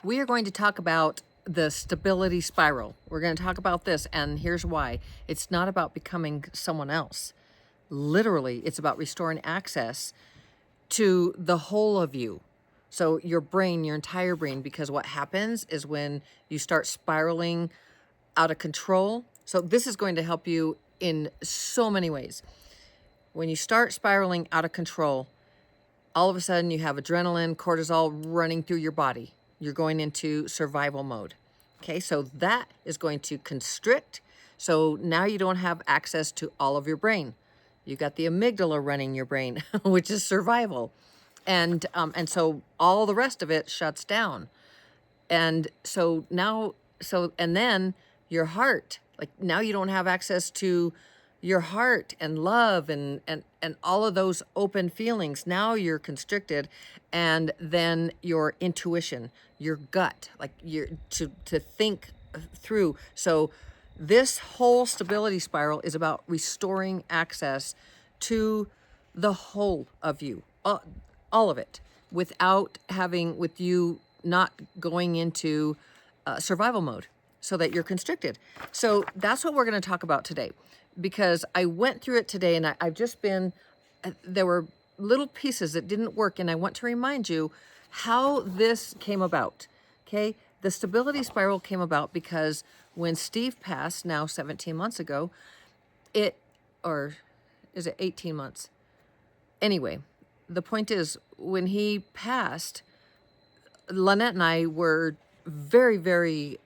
We are going to talk about the stability spiral. We're going to talk about this, and here's why. It's not about becoming someone else. Literally, it's about restoring access to the whole of you. So your brain, your entire brain, because what happens is when you start spiraling out of control. So this is going to help you in so many ways. When you start spiraling out of control, all of a sudden you have adrenaline, cortisol running through your body. You're going into survival mode. Okay, so that is going to constrict. So now you don't have access to all of your brain. You got the amygdala running your brain, which is survival. And so all the rest of it shuts down. And so now, and then your heart, like now you don't have access to your heart and love and all of those open feelings. Now you're constricted. And then your intuition, your gut, like to think through. So this whole stability spiral is about restoring access to the whole of you, all of it, with you not going into survival mode so that you're constricted. So that's what we're going to talk about today, because I went through it today and I've just been, there were little pieces that didn't work. And I want to remind you how this came about. Okay. The stability spiral came about because when Steve passed now 17 months ago, or is it 18 months? Anyway, the point is, when he passed, Lynnette and I were very, very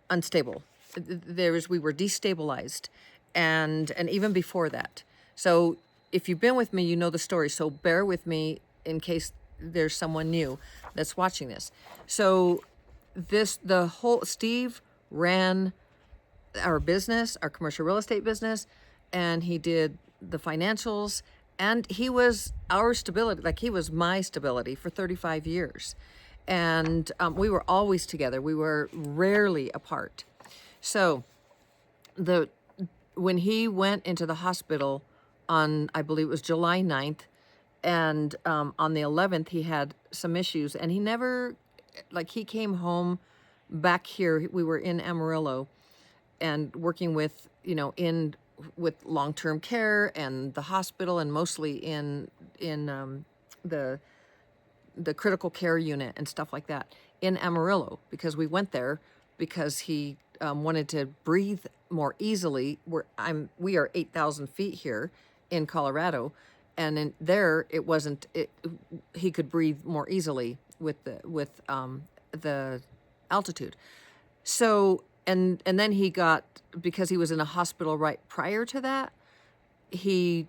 unstable. We were destabilized, and even before that. So if you've been with me, you know the story. So bear with me in case there's someone new that's watching this. So Steve ran our business, our commercial real estate business, and he did the financials, and he was our stability, like he was my stability for 35 years. And we were always together. We were rarely apart. So when he went into the hospital on, I believe it was July 9th, and on the 11th, he had some issues, and he never, like he came home back here. We were in Amarillo and working with, with long-term care and the hospital, and mostly in the critical care unit and stuff like that in Amarillo, because we went there because he wanted to breathe more easily. We are 8,000 feet here in Colorado, and in there it wasn't. He could breathe more easily with the altitude. So and then he got, because he was in a hospital right prior to that, he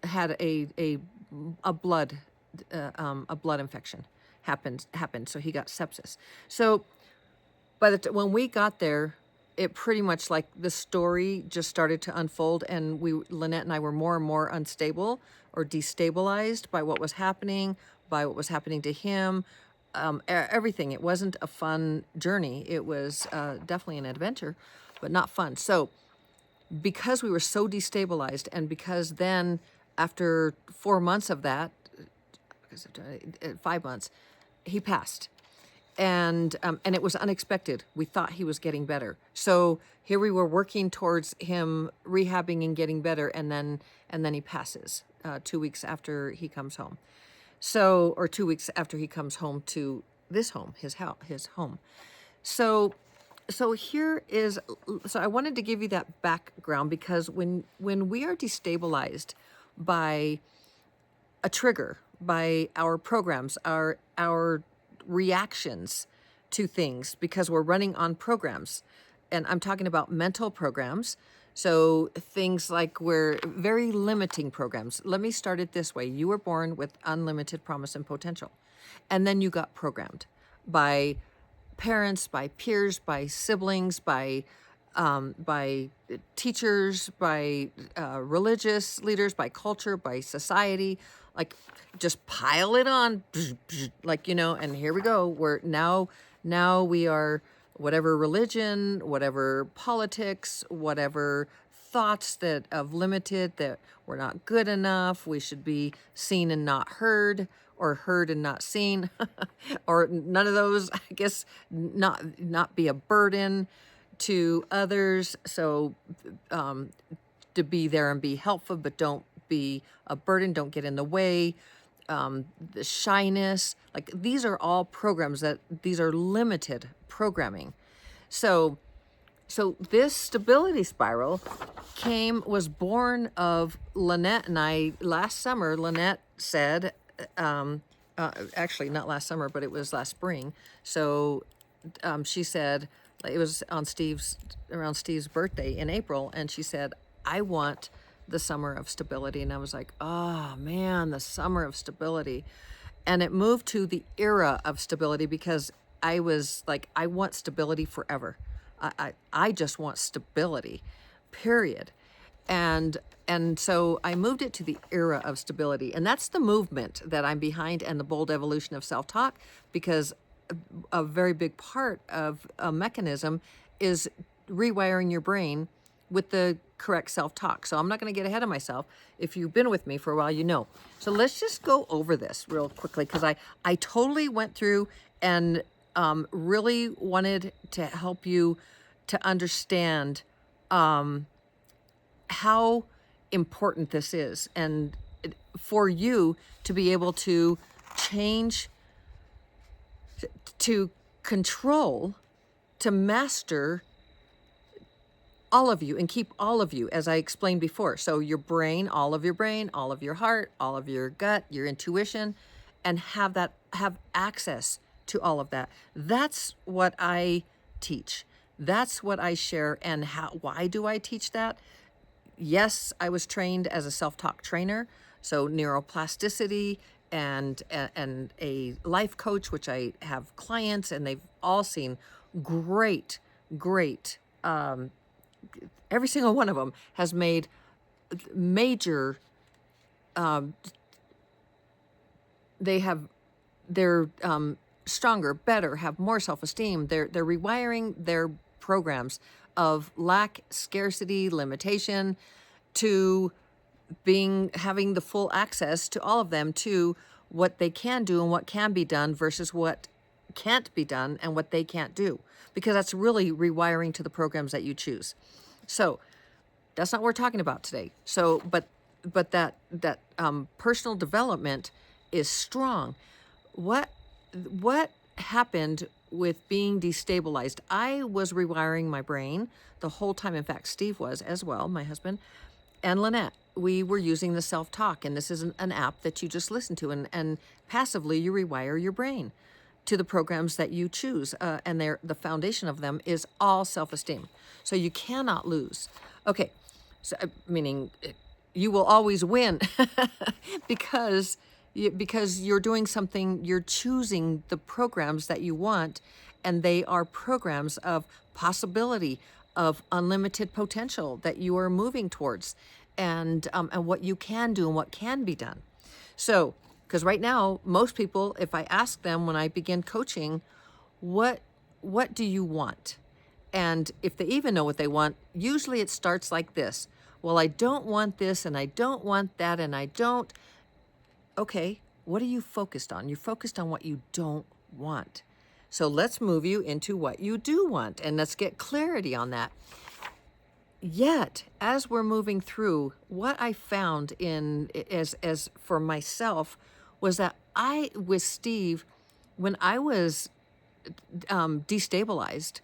had a blood infection happened. So he got sepsis. So when we got there, it pretty much, like, the story just started to unfold, and Lynnette and I were more and more unstable or destabilized by what was happening, to him, everything. It wasn't a fun journey. It was definitely an adventure, but not fun. So because we were so destabilized, and because then after 4 months of that, 5 months, he passed. And it was unexpected. We thought he was getting better. So here we were working towards him rehabbing and getting better, and then he passes 2 weeks after he comes home. So, or 2 weeks after he comes home to this home, his home. So I wanted to give you that background, because when we are destabilized by a trigger, by our programs, our reactions to things, because we're running on programs, and I'm talking about mental programs. So things like, we're very limiting programs. Let me start it this way. You were born with unlimited promise and potential, and then you got programmed by parents, by peers, by siblings, by teachers, by religious leaders, by culture, by society. Like, just pile it on, like, and here we go. We're now we are whatever religion, whatever politics, whatever thoughts that of limited, that we're not good enough, we should be seen and not heard, or heard and not seen, or none of those. I guess not be a burden to others. So to be there and be helpful, but don't be a burden, don't get in the way. The shyness, like these are all programs these are limited programming. So this stability spiral was born of Lynnette and I last summer. Lynnette said, actually not last summer, but it was last spring. So she said, it was around Steve's birthday in April, and she said, I want the summer of stability. And I was like, oh man, the summer of stability. And it moved to the era of stability because I was like, I want stability forever. I just want stability, period. And so I moved it to the era of stability. And that's the movement that I'm behind, and the bold evolution of self-talk, because a very big part of a mechanism is rewiring your brain with the correct self-talk. So I'm not going to get ahead of myself. If you've been with me for a while, you know. So let's just go over this real quickly, because I totally went through and really wanted to help you to understand how important this is, and for you to be able to change, to control, to master all of you and keep all of you, as I explained before. So your brain, all of your heart, all of your gut, your intuition, and have access to all of that. That's what I teach. That's what I share. And why do I teach that? Yes, I was trained as a self-talk trainer, so neuroplasticity and a life coach, which I have clients, and they've all seen great, every single one of them has made major, they're stronger, better, have more self-esteem. They're rewiring their programs of lack, scarcity, limitation, to having the full access to all of them, to what they can do and what can be done versus what can't be done and what they can't do, because that's really rewiring to the programs that you choose. So that's not what we're talking about today. So, but that personal development is strong. What happened with being destabilized? I was rewiring my brain the whole time. In fact, Steve was as well, my husband, and Lynnette. We were using the self-talk, and this is an app that you just listen to, and passively you rewire your brain to the programs that you choose, and the foundation of them is all self-esteem. So you cannot lose. Okay, so meaning you will always win because you're doing something, you're choosing the programs that you want, and they are programs of possibility, of unlimited potential that you are moving towards, and what you can do and what can be done. So, because right now, most people, if I ask them when I begin coaching, what do you want? And if they even know what they want, usually it starts like this. Well, I don't want this, and I don't want that, and I don't. Okay, what are you focused on? You're focused on what you don't want. So let's move you into what you do want, and let's get clarity on that. Yet, as we're moving through, what I found as for myself was that with Steve, when I was destabilized,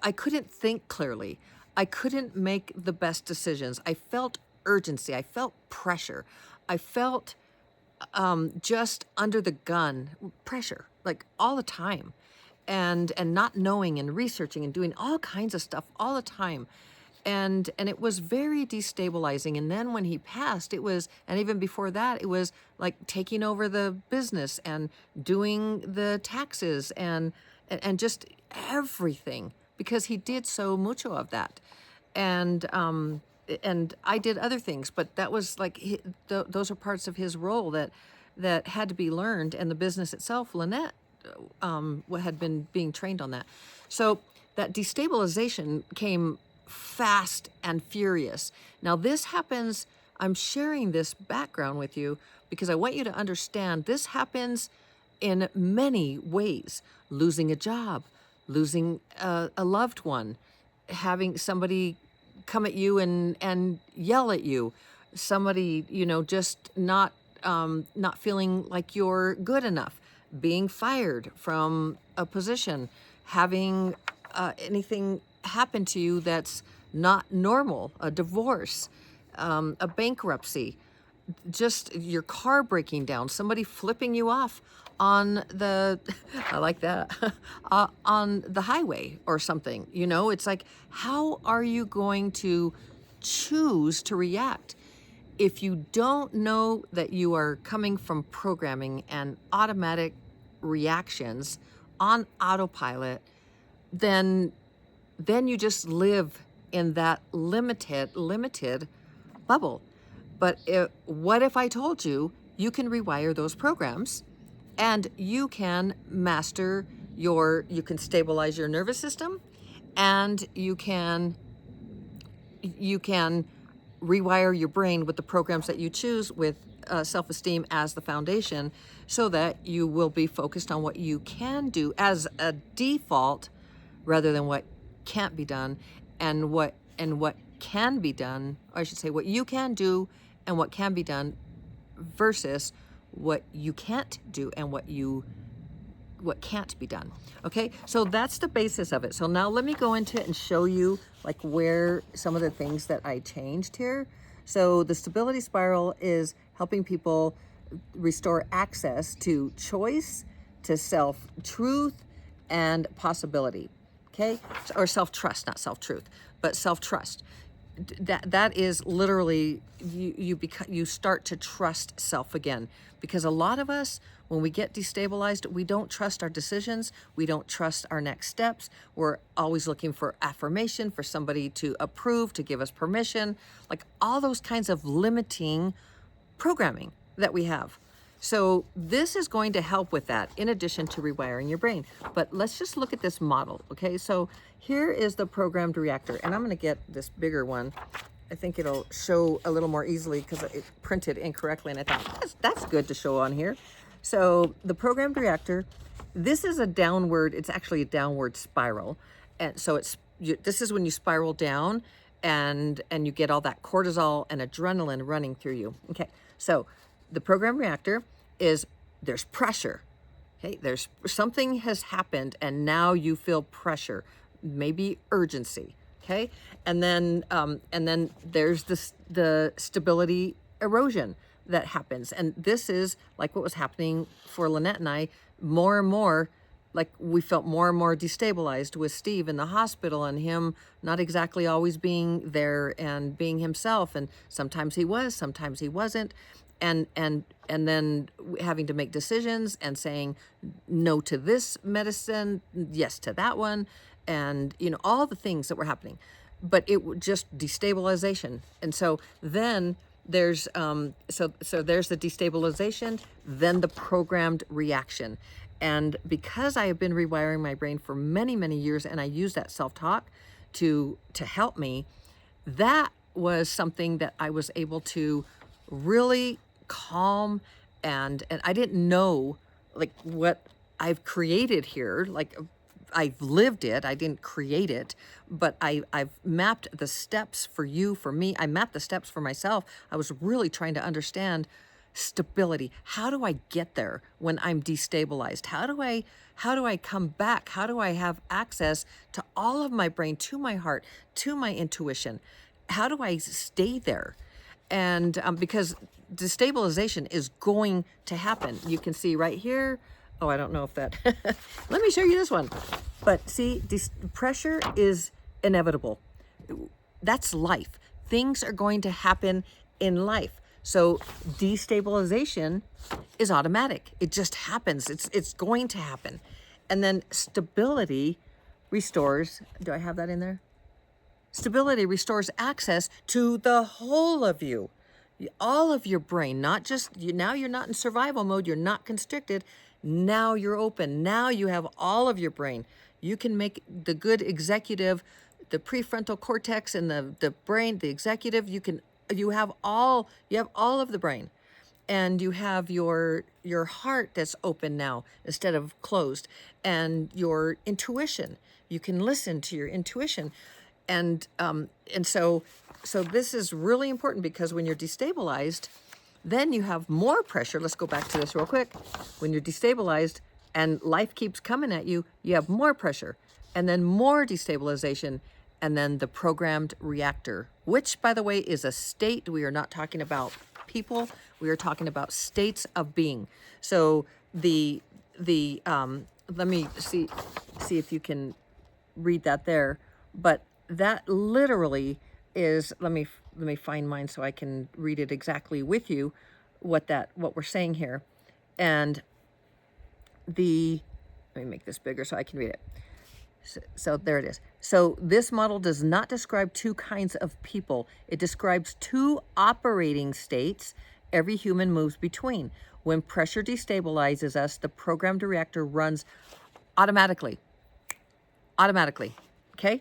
I couldn't think clearly. I couldn't make the best decisions. I felt urgency. I felt pressure. I felt just under the gun pressure, like all the time, and not knowing and researching and doing all kinds of stuff all the time. And it was very destabilizing. And then when he passed, and even before that, it was like taking over the business and doing the taxes and just everything, because he did so mucho of that. And I did other things, but that was like, those are parts of his role that had to be learned. And the business itself, Lynnette, had been being trained on that. So that destabilization came fast and furious. Now this happens, I'm sharing this background with you because I want you to understand this happens in many ways. Losing a job, losing a loved one, having somebody come at you and yell at you, somebody, just not feeling like you're good enough, being fired from a position, having anything happen to you that's not normal, a divorce, a bankruptcy, just your car breaking down, somebody flipping you off on the, I like that, on the highway or something. It's like, how are you going to choose to react? If you don't know that you are coming from programming and automatic reactions on autopilot, then you just live in that limited bubble. But what if I told you you can rewire those programs and you can you can stabilize your nervous system, and you can rewire your brain with the programs that you choose, with self-esteem as the foundation, so that you will be focused on what you can do as a default rather than what can't be done, and what can be done, or I should say what you can do and what can be done versus what you can't do and what can't be done. Okay, so that's the basis of it. So now let me go into it and show you like where some of the things that I changed here. So the stability spiral is helping people restore access to choice, to self-truth and possibility. Okay, or self-trust, not self-truth, but self-trust. That is literally you start to trust self again, because a lot of us, when we get destabilized, we don't trust our decisions, we don't trust our next steps. We're always looking for affirmation, for somebody to approve, to give us permission, like all those kinds of limiting programming that we have. So this is going to help with that, in addition to rewiring your brain. But let's just look at this model, okay? So here is the programmed reactor, and I'm gonna get this bigger one. I think it'll show a little more easily because it printed incorrectly, and I thought, that's good to show on here. So the programmed reactor, this is it's actually a downward spiral. And so this is when you spiral down and you get all that cortisol and adrenaline running through you. Okay, so the programmed reactor is, there's pressure. Okay, there's something has happened and now you feel pressure, maybe urgency. Okay, and then there's the stability erosion that happens, and this is like what was happening for Lynnette and I. More and more, like we felt more and more destabilized with Steve in the hospital, and him not exactly always being there and being himself, and sometimes he was, sometimes he wasn't, and then having to make decisions and saying no to this medicine, yes to that one, and all the things that were happening. But it was just destabilization. And so then there's so there's the destabilization, then the programmed reaction. And because I have been rewiring my brain for many, many years, and I use that self-talk to help me, that was something that I was able to really calm, and I didn't know like what I've created here. Like I've lived it, I didn't create it, but I've mapped the steps for you, for me. I mapped the steps for myself. I was really trying to understand stability. How do I get there when I'm destabilized? How do I come back? How do I have access to all of my brain, to my heart, to my intuition? How do I stay there? And because destabilization is going to happen. You can see right here. Oh, I don't know if that, let me show you this one. But see, pressure is inevitable. That's life. Things are going to happen in life. So destabilization is automatic. It just happens. It's going to happen. And then stability restores, do I have that in there? Stability restores access to the whole of you, all of your brain, not just you. Now you're not in survival mode. You're not constricted. Now you're open. Now you have all of your brain. You can make the good executive the prefrontal cortex and the brain, the executive. You have all of the brain, and you have your heart that's open now instead of closed, and your intuition. You can listen to your intuition, and so this is really important, because when you're destabilized, then you have more pressure. Let's go back to this real quick. When you're destabilized and life keeps coming at you, you have more pressure, and then more destabilization, and then the programmed reactor, which, by the way, is a state. We are not talking about people. We are talking about states of being. So let me see if you can read that there. But that literally is, let me find mine so I can read it exactly with you, what we're saying here. And let me make this bigger so I can read it. So there it is. So this model does not describe two kinds of people. It describes two operating states every human moves between. When pressure destabilizes us, the programmed reactor runs automatically. Okay?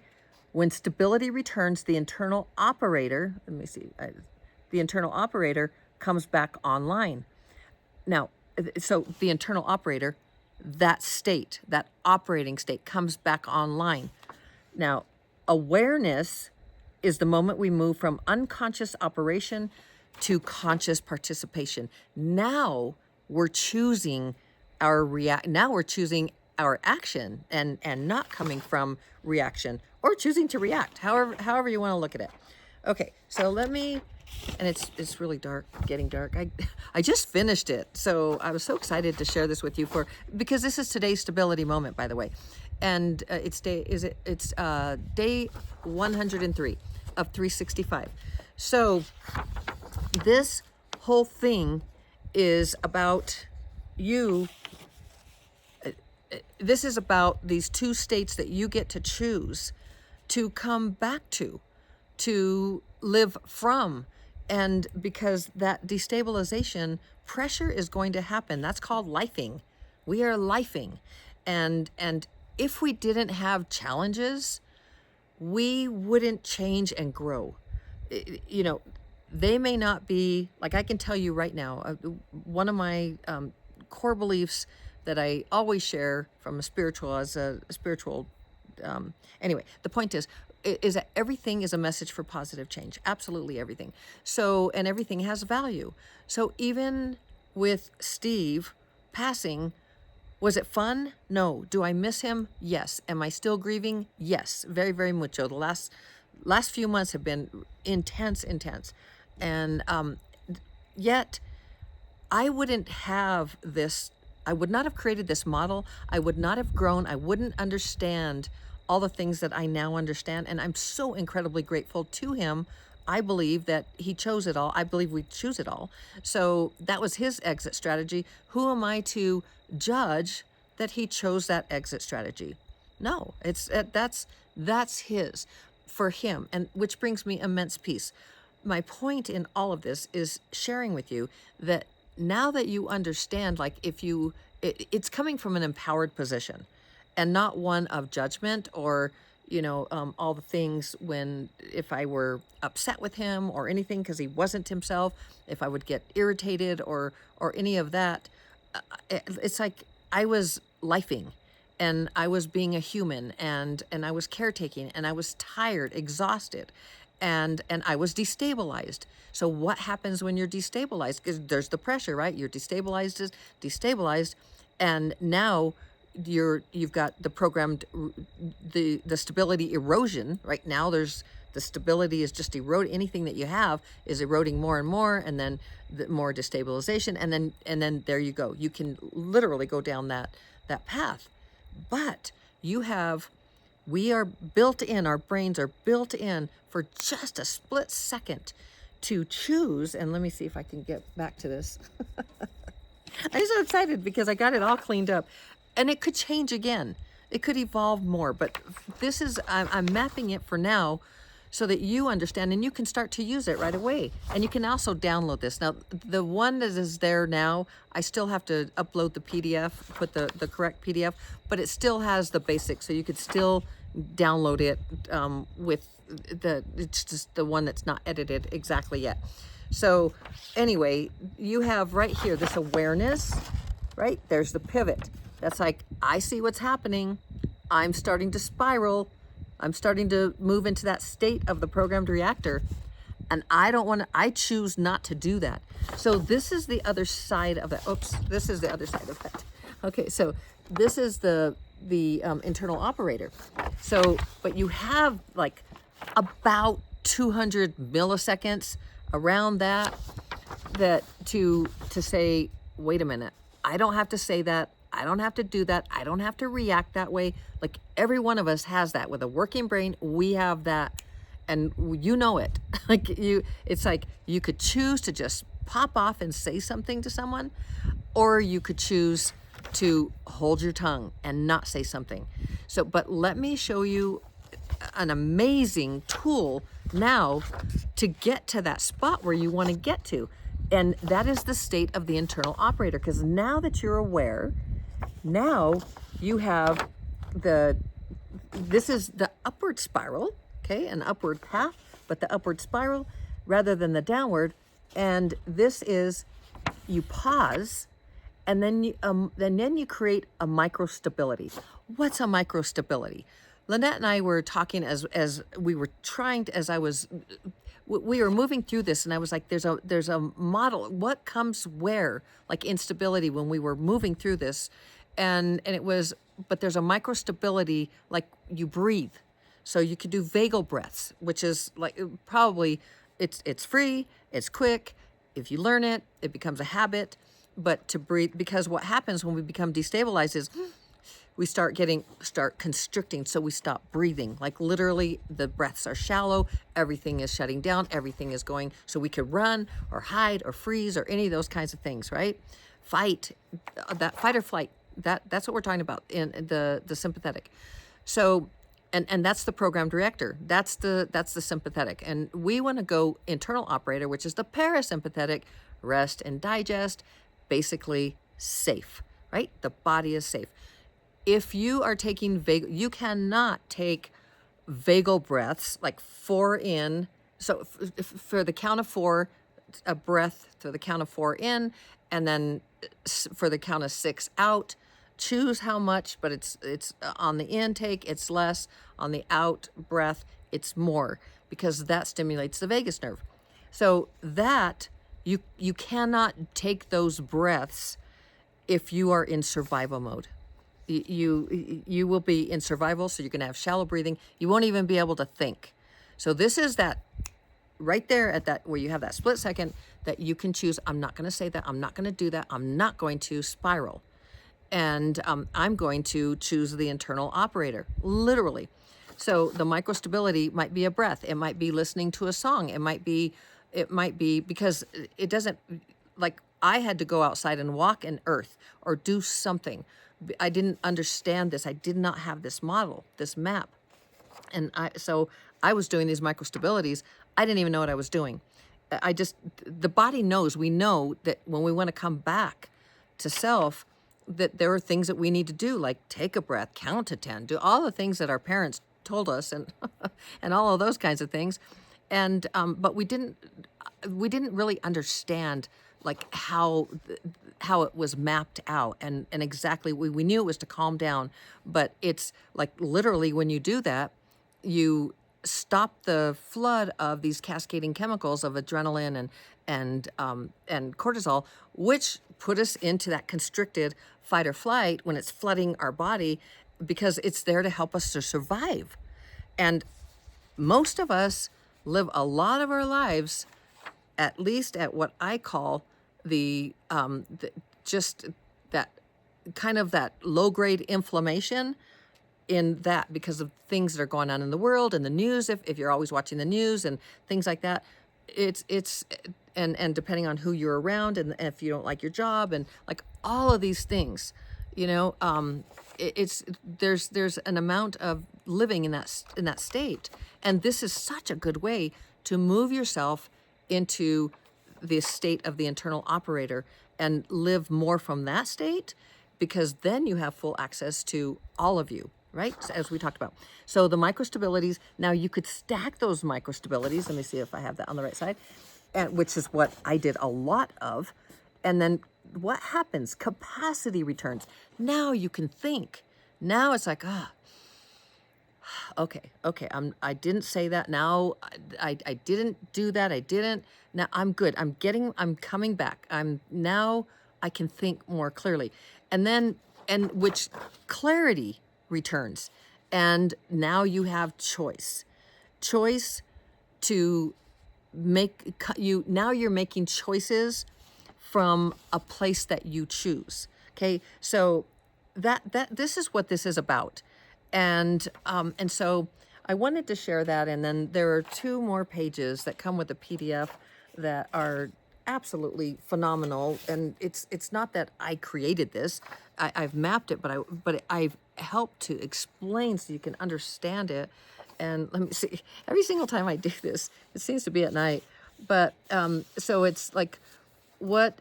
When stability returns, the internal operator, the internal operator comes back online. Now, so the internal operator, that state, that operating state, comes back online. Now, awareness is the moment we move from unconscious operation to conscious participation. Now we're choosing now we're choosing our action, and not coming from reaction, or choosing to react, however you want to look at it. Okay, so let me, and it's really dark, getting dark. I just finished it, so I was so excited to share this with you, because this is today's stability moment, by the way, and it's day 103 of 365. So this whole thing is about you. This is about these two states that you get to choose to come back to live from. And because that destabilization, pressure is going to happen. That's called lifing. We are lifing. And if we didn't have challenges, we wouldn't change and grow. You know, they may not be, like I can tell you right now, one of my core beliefs that I always share from a spiritual, anyway, the point is that everything is a message for positive change. Absolutely everything. So, and everything has value. So even with Steve passing, was it fun? No. Do I miss him? Yes. Am I still grieving? Yes. Very, very mucho. The last few months have been intense. And yet I wouldn't have this, I would not have created this model. I would not have grown. I wouldn't understand all the things that I now understand. And I'm so incredibly grateful to him. I believe that he chose it all. I believe we choose it all. So that was his exit strategy. Who am I to judge that he chose that exit strategy? No, that's his, for him. And which brings me immense peace. My point in all of this is sharing with you that now that you understand, like it's coming from an empowered position and not one of judgment or, all the things if I were upset with him or anything because he wasn't himself, if I would get irritated or any of that, it's like I was lifing and I was being a human and I was caretaking and I was tired, exhausted. And I was destabilized. So what happens when you're destabilized? Because there's the pressure, right? You're destabilized, and now you've got the programmed the stability erosion. Right now, there's the stability is just eroding. Anything that you have is eroding more and more, and then more destabilization, and then there you go. You can literally go down that path, but we are built in, our brains are built in for just a split second to choose. And let me see if I can get back to this. I'm so excited because I got it all cleaned up, and it could change again. It could evolve more, but this is, I'm mapping it for now so that you understand and you can start to use it right away. And you can also download this. Now, the one that is there now, I still have to upload the PDF, put the correct PDF, but it still has the basics. So you could still download it with it's just the one that's not edited exactly yet. So anyway, you have right here this awareness, right? There's the pivot. That's like, I see what's happening. I'm starting to spiral. I'm starting to move into that state of the programmed reactor. And I don't want to, I choose not to do that. So this is the other side of it. Oops, this is the other side of it. Okay, so this is the internal operator. So, but you have like about 200 milliseconds around that to say, wait a minute, I don't have to say that. I don't have to do that. I don't have to react that way. Like every one of us has that. With a working brain, we have that, and you know it. It's like you could choose to just pop off and say something to someone, or you could choose to hold your tongue and not say something. So, but let me show you an amazing tool now to get to that spot where you want to get to. And that is the state of the internal operator. Because now that you're aware, now you have this is the upward spiral, okay, an upward path, but the upward spiral rather than the downward. And this is, you pause, and then you create a microstability. What's a microstability? Lynnette and I were talking as we were trying to, as I was, we were moving through this, and I was like, there's a model. What comes where? Like instability when we were moving through this, and it was, but there's a microstability, like you breathe. So you could do vagal breaths, which is like probably it's free, it's quick. If you learn it, it becomes a habit. But to breathe, because what happens when we become destabilized is we start constricting, so we stop breathing. Like literally the breaths are shallow, everything is shutting down, everything is going, so we could run or hide or freeze or any of those kinds of things, right? Fight, that fight or flight, that's what we're talking about in the sympathetic. So, and that's the programmed reactor. That's the sympathetic. And we want to go internal operator, which is the parasympathetic, rest and digest, basically safe, right? The body is safe. If you are taking vagal, you cannot take vagal breaths, like 4 in. So for the count of 4, a breath to the count of 4 in, and then for the count of 6 out. Choose how much, but it's on the intake, it's less. On the out breath, it's more, because that stimulates the vagus nerve. So that you cannot take those breaths if you are in survival mode. You will be in survival, so you're going to have shallow breathing. You won't even be able to think. So this is that right there at that where you have that split second that you can choose. I'm not going to say that. I'm not going to do that. I'm not going to spiral. And I'm going to choose the internal operator, literally. So the microstability might be a breath. It might be listening to a song. It might be because it doesn't, like I had to go outside and walk in earth or do something. I didn't understand this. I did not have this model, this map. And so I was doing these microstabilities. I didn't even know what I was doing. The body knows, we know that when we want to come back to self, that there are things that we need to do, like take a breath, count to 10, do all the things that our parents told us, and and all of those kinds of things. And but we didn't really understand like how it was mapped out, and exactly, we knew it was to calm down, but it's like literally when you do that, you stop the flood of these cascading chemicals of adrenaline and cortisol, which put us into that constricted fight or flight when it's flooding our body, because it's there to help us to survive. And most of us live a lot of our lives, at least at what I call just that kind of that low grade inflammation, in that because of things that are going on in the world and the news. If you're always watching the news and things like that, it's and depending on who you're around, and if you don't like your job, and like all of these things, there's an amount of living in that state. And this is such a good way to move yourself into the state of the internal operator and live more from that state, because then you have full access to all of you. right? As we talked about. So the microstabilities, now you could stack those microstabilities. Let me see if I have that on the right side, and which is what I did a lot of. And then what happens? Capacity returns. Now you can think. Now it's like, okay, I didn't say that. Now I didn't do that. I didn't. Now I'm good. I'm coming back. Now I can think more clearly. And then, and which clarity returns. And now you have choice to now you're making choices from a place that you choose. Okay. So this is what this is about. And so I wanted to share that. And then there are 2 more pages that come with a PDF that are absolutely phenomenal. And it's not that I created this. I've mapped it, but I've helped to explain so you can understand it. And let me see, every single time I do this, it seems to be at night. But so it's like what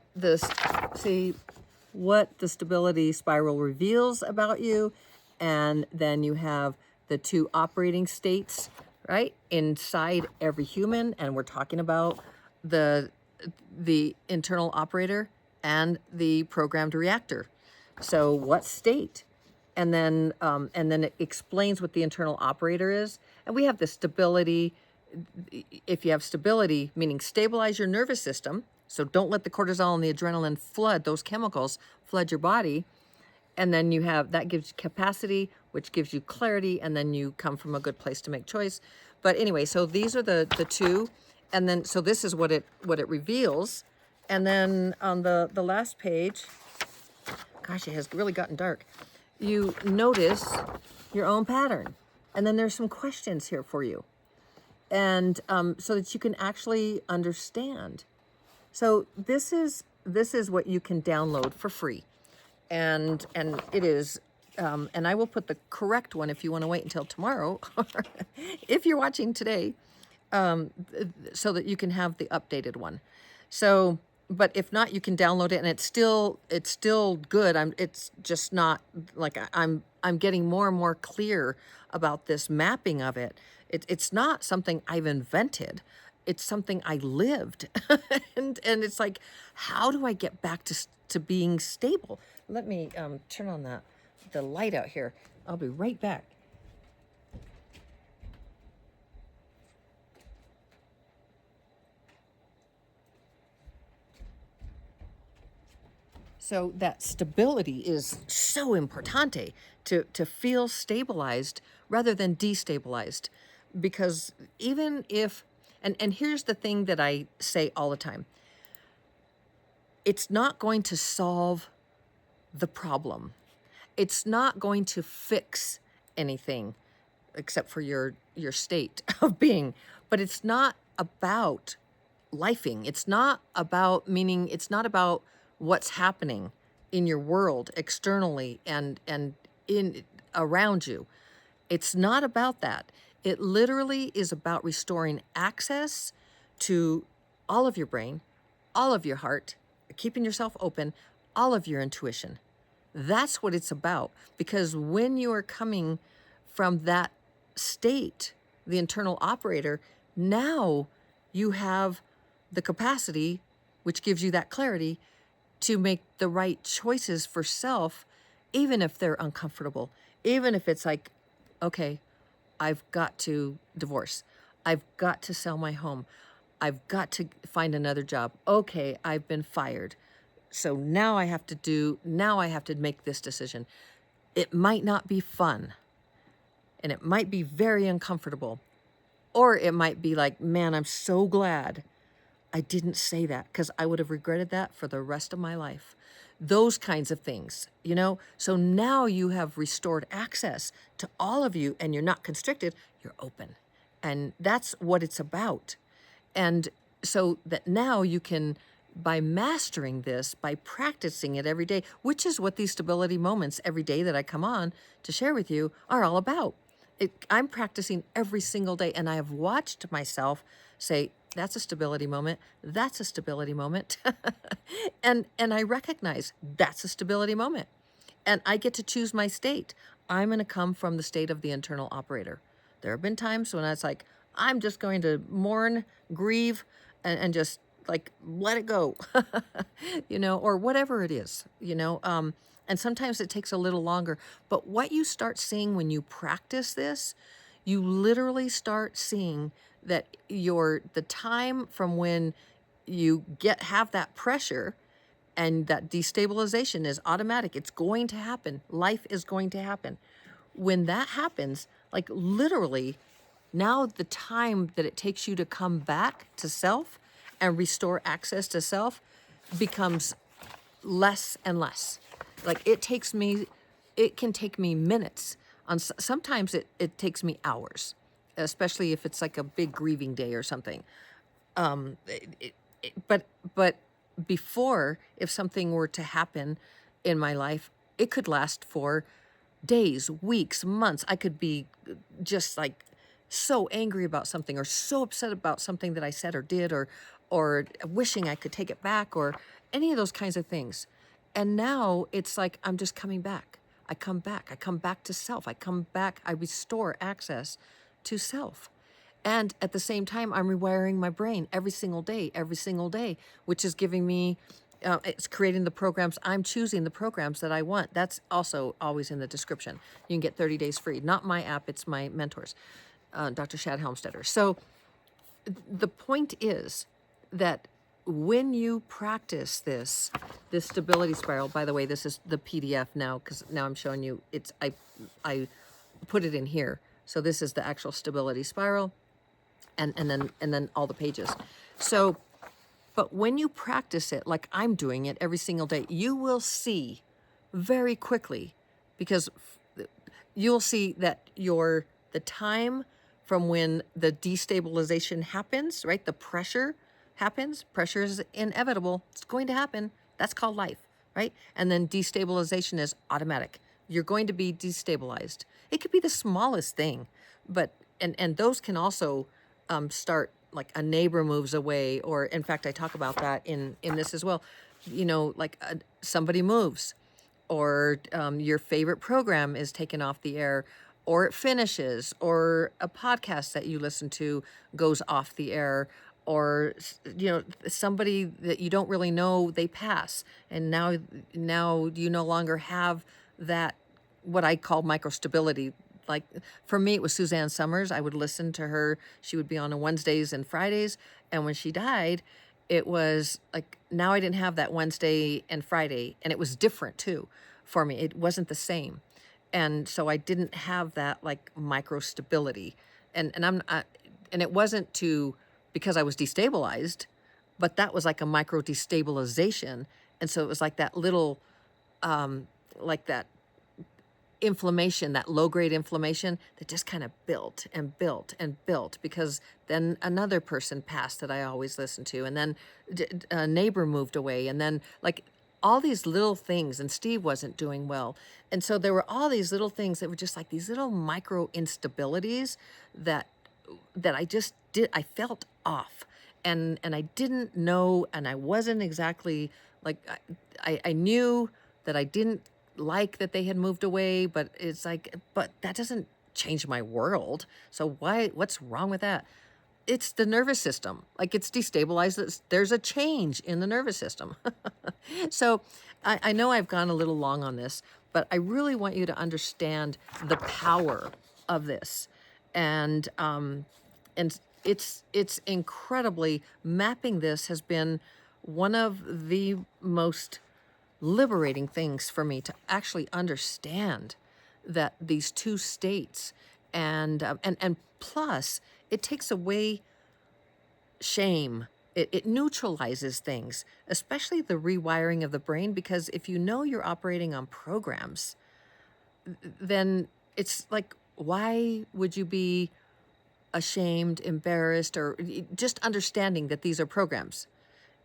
what the stability spiral reveals about you. And then you have the 2 operating states, right, inside every human. And we're talking about the internal operator and the programmed reactor. So what state? And then it explains what the internal operator is. And we have the stability. If you have stability, meaning stabilize your nervous system, so don't let the cortisol and the adrenaline flood your body. And then you have, that gives you capacity, which gives you clarity, and then you come from a good place to make choice. But anyway, so these are the 2. And then, so this is what it reveals. And then on the last page, gosh, it has really gotten dark. You notice your own pattern. And then there's some questions here for you. And so that you can actually understand. So this is what you can download for free. And it is, and I will put the correct one if you want to wait until tomorrow, or if you're watching today, so that you can have the updated one. So, but if not, you can download it, and it's still good. It's just not like I'm getting more and more clear about this mapping of it. It's not something I've invented. It's something I lived. and it's like, how do I get back to being stable? Let me turn on the light out here. I'll be right back. So that stability is so importante to feel stabilized rather than destabilized. Because even if, and here's the thing that I say all the time, it's not going to solve the problem. It's not going to fix anything except for your state of being. But it's not about lifing. It's not about, meaning it's not about what's happening in your world externally and in around you. It's not about that. It literally is about restoring access to all of your brain, all of your heart, keeping yourself open, all of your intuition. That's what it's about. Because when you are coming from that state, the internal operator, now you have the capacity, which gives you that clarity, to make the right choices for self, even if they're uncomfortable, even if it's like, okay, I've got to divorce. I've got to sell my home. I've got to find another job. Okay, I've been fired. So now I have to make this decision. It might not be fun, and it might be very uncomfortable, or it might be like, man, I'm so glad I didn't say that, because I would have regretted that for the rest of my life. Those kinds of things, So now you have restored access to all of you, and you're not constricted, you're open. And that's what it's about. And so that now you can, by mastering this, by practicing it every day, which is what these stability moments every day that I come on to share with you are all about. I'm practicing every single day, and I have watched myself say, that's a stability moment. That's a stability moment. and I recognize that's a stability moment. and I get to choose my state. I'm going to come from the state of the internal operator. There have been times when I was like, I'm just going to mourn, grieve, and just like let it go, or whatever it is, and sometimes it takes a little longer. But what you start seeing when you practice this, you literally start seeing that the time from when you have that pressure and that destabilization is automatic. It's going to happen. Life is going to happen. When that happens, like literally, now the time that it takes you to come back to self and restore access to self becomes less and less. Like it can take me minutes. Sometimes it takes me hours, especially if it's like a big grieving day or something. But before, if something were to happen in my life, it could last for days, weeks, months. I could be just like so angry about something or so upset about something that I said or did, or wishing I could take it back, or any of those kinds of things. And now it's like I'm just coming back. I come back to self. I restore access to self. And at the same time, I'm rewiring my brain every single day, which is giving me, it's creating the programs. I'm choosing the programs that I want. That's also always in the description. You can get 30 days free. Not my app, it's my mentors, Dr. Shad Helmstetter. So the point is that when you practice this stability spiral, by the way, this is the PDF now, because now I'm showing you, I put it in here. So this is the actual stability spiral. And then all the pages. So, but when you practice it, like I'm doing it every single day, you will see very quickly, because you'll see that the time from when the destabilization happens, right? The pressure happens. Pressure is inevitable. It's going to happen. That's called life, right? And then destabilization is automatic. You're going to be destabilized. It could be the smallest thing, but and those can also start, like a neighbor moves away, or in fact I talk about that in this as well, like somebody moves, or your favorite program is taken off the air, or it finishes, or a podcast that you listen to goes off the air, or somebody that you don't really know, they pass, and now you no longer have that, what I call microstability. Like for me, it was Suzanne Summers. I would listen to her. She would be on Wednesdays and Fridays. And when she died, it was like, now I didn't have that Wednesday and Friday. And it was different too for me. It wasn't the same. And so I didn't have that like micro stability. And it wasn't because I was destabilized, but that was like a micro destabilization. And so it was like that little, like that inflammation, that low-grade inflammation that just kind of built and built and built, because then another person passed that I always listened to, and then a neighbor moved away, and then like all these little things, and Steve wasn't doing well. And so there were all these little things that were just like these little micro instabilities that I felt off, and I didn't know, and I wasn't exactly like, I knew that I didn't like that they had moved away, but it's like, but that doesn't change my world. So what's wrong with that? It's the nervous system. Like it's destabilized. There's a change in the nervous system. So I know I've gone a little long on this, but I really want you to understand the power of this. And it's incredibly, mapping this has been one of the most liberating things for me, to actually understand that these two states, and plus it takes away shame. It neutralizes things, especially the rewiring of the brain, because if you know you're operating on programs, then it's like, why would you be ashamed, embarrassed, or just understanding that these are programs?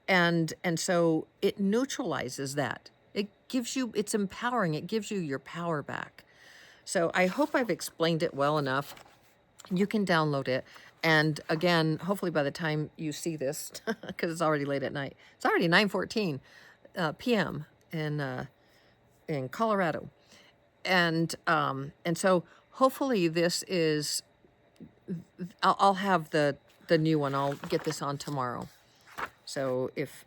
And so it neutralizes that. It's empowering. It gives you your power back. So I hope I've explained it well enough. You can download it. And again, hopefully by the time you see this, because it's already late at night, it's already 9:14 p.m. in Colorado. And so hopefully this is, I'll have the new one. I'll get this on tomorrow. So if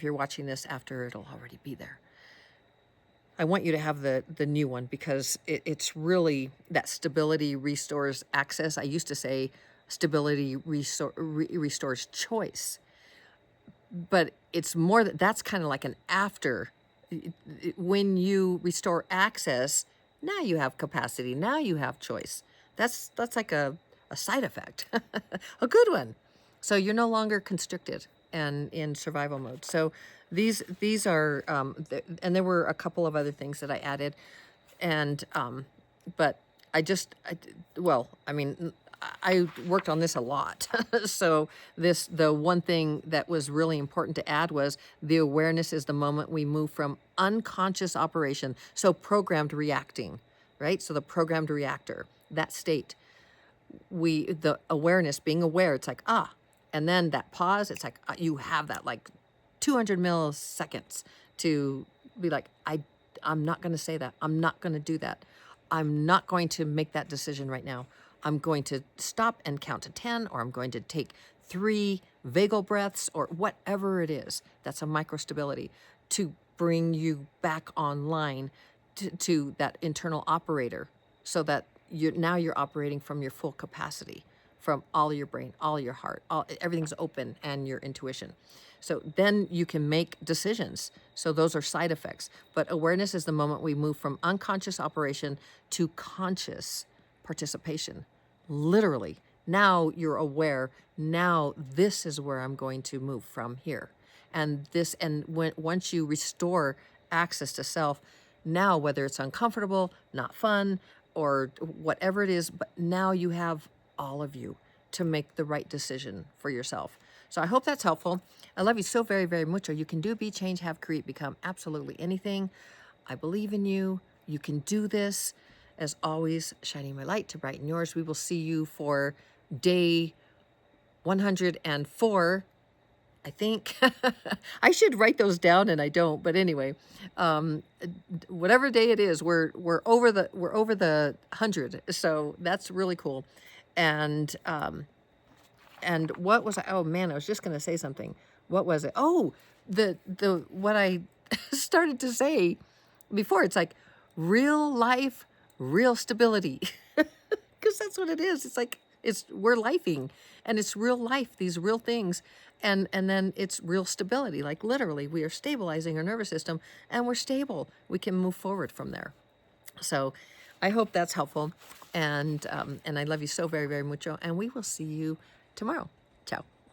you're watching this after, it'll already be there. I want you to have the new one because it's really that stability restores access. I used to say stability restores choice, but it's more that's kind of like an after. When you restore access, now you have capacity, now you have choice. That's like a side effect, a good one. So you're no longer constricted and in survival mode. So these are, and there were a couple of other things that I added, and but well, I mean, I worked on this a lot. So the one thing that was really important to add was the awareness is the moment we move from unconscious operation, so programmed reacting, right? So the programmed reactor, that state, the awareness, being aware, it's like, and then that pause, it's like, you have that like 200 milliseconds to be like, I'm not going to say that. I'm not going to do that. I'm not going to make that decision right now. I'm going to stop and count to 10, or I'm going to take 3 vagal breaths, or whatever it is. That's a microstability to bring you back online to that internal operator, so that now you're operating from your full capacity, from all your brain, all your heart, everything's open, and your intuition. So then you can make decisions. So those are side effects. But awareness is the moment we move from unconscious operation to conscious participation. Literally. Now you're aware. Now this is where I'm going to move from here. And once you restore access to self, now whether it's uncomfortable, not fun, or whatever it is, but now you have all of you to make the right decision for yourself. So I hope that's helpful. I love you so very, very much. You can do, be, change, have, create, become absolutely anything. I believe in you. You can do this. As always, shining my light to brighten yours. We will see you for day 104. I think I should write those down, and I don't. But anyway, whatever day it is, we're over the 100. So that's really cool. And what was I? Oh man, I was just gonna say something. What was it? Oh, the what I started to say before. It's like real life, real stability, because that's what it is. It's like we're lifing, and it's real life. These real things. And then it's real stability, like literally we are stabilizing our nervous system, and we're stable. We can move forward from there. So I hope that's helpful. And I love you so very, very much. And we will see you tomorrow. Ciao.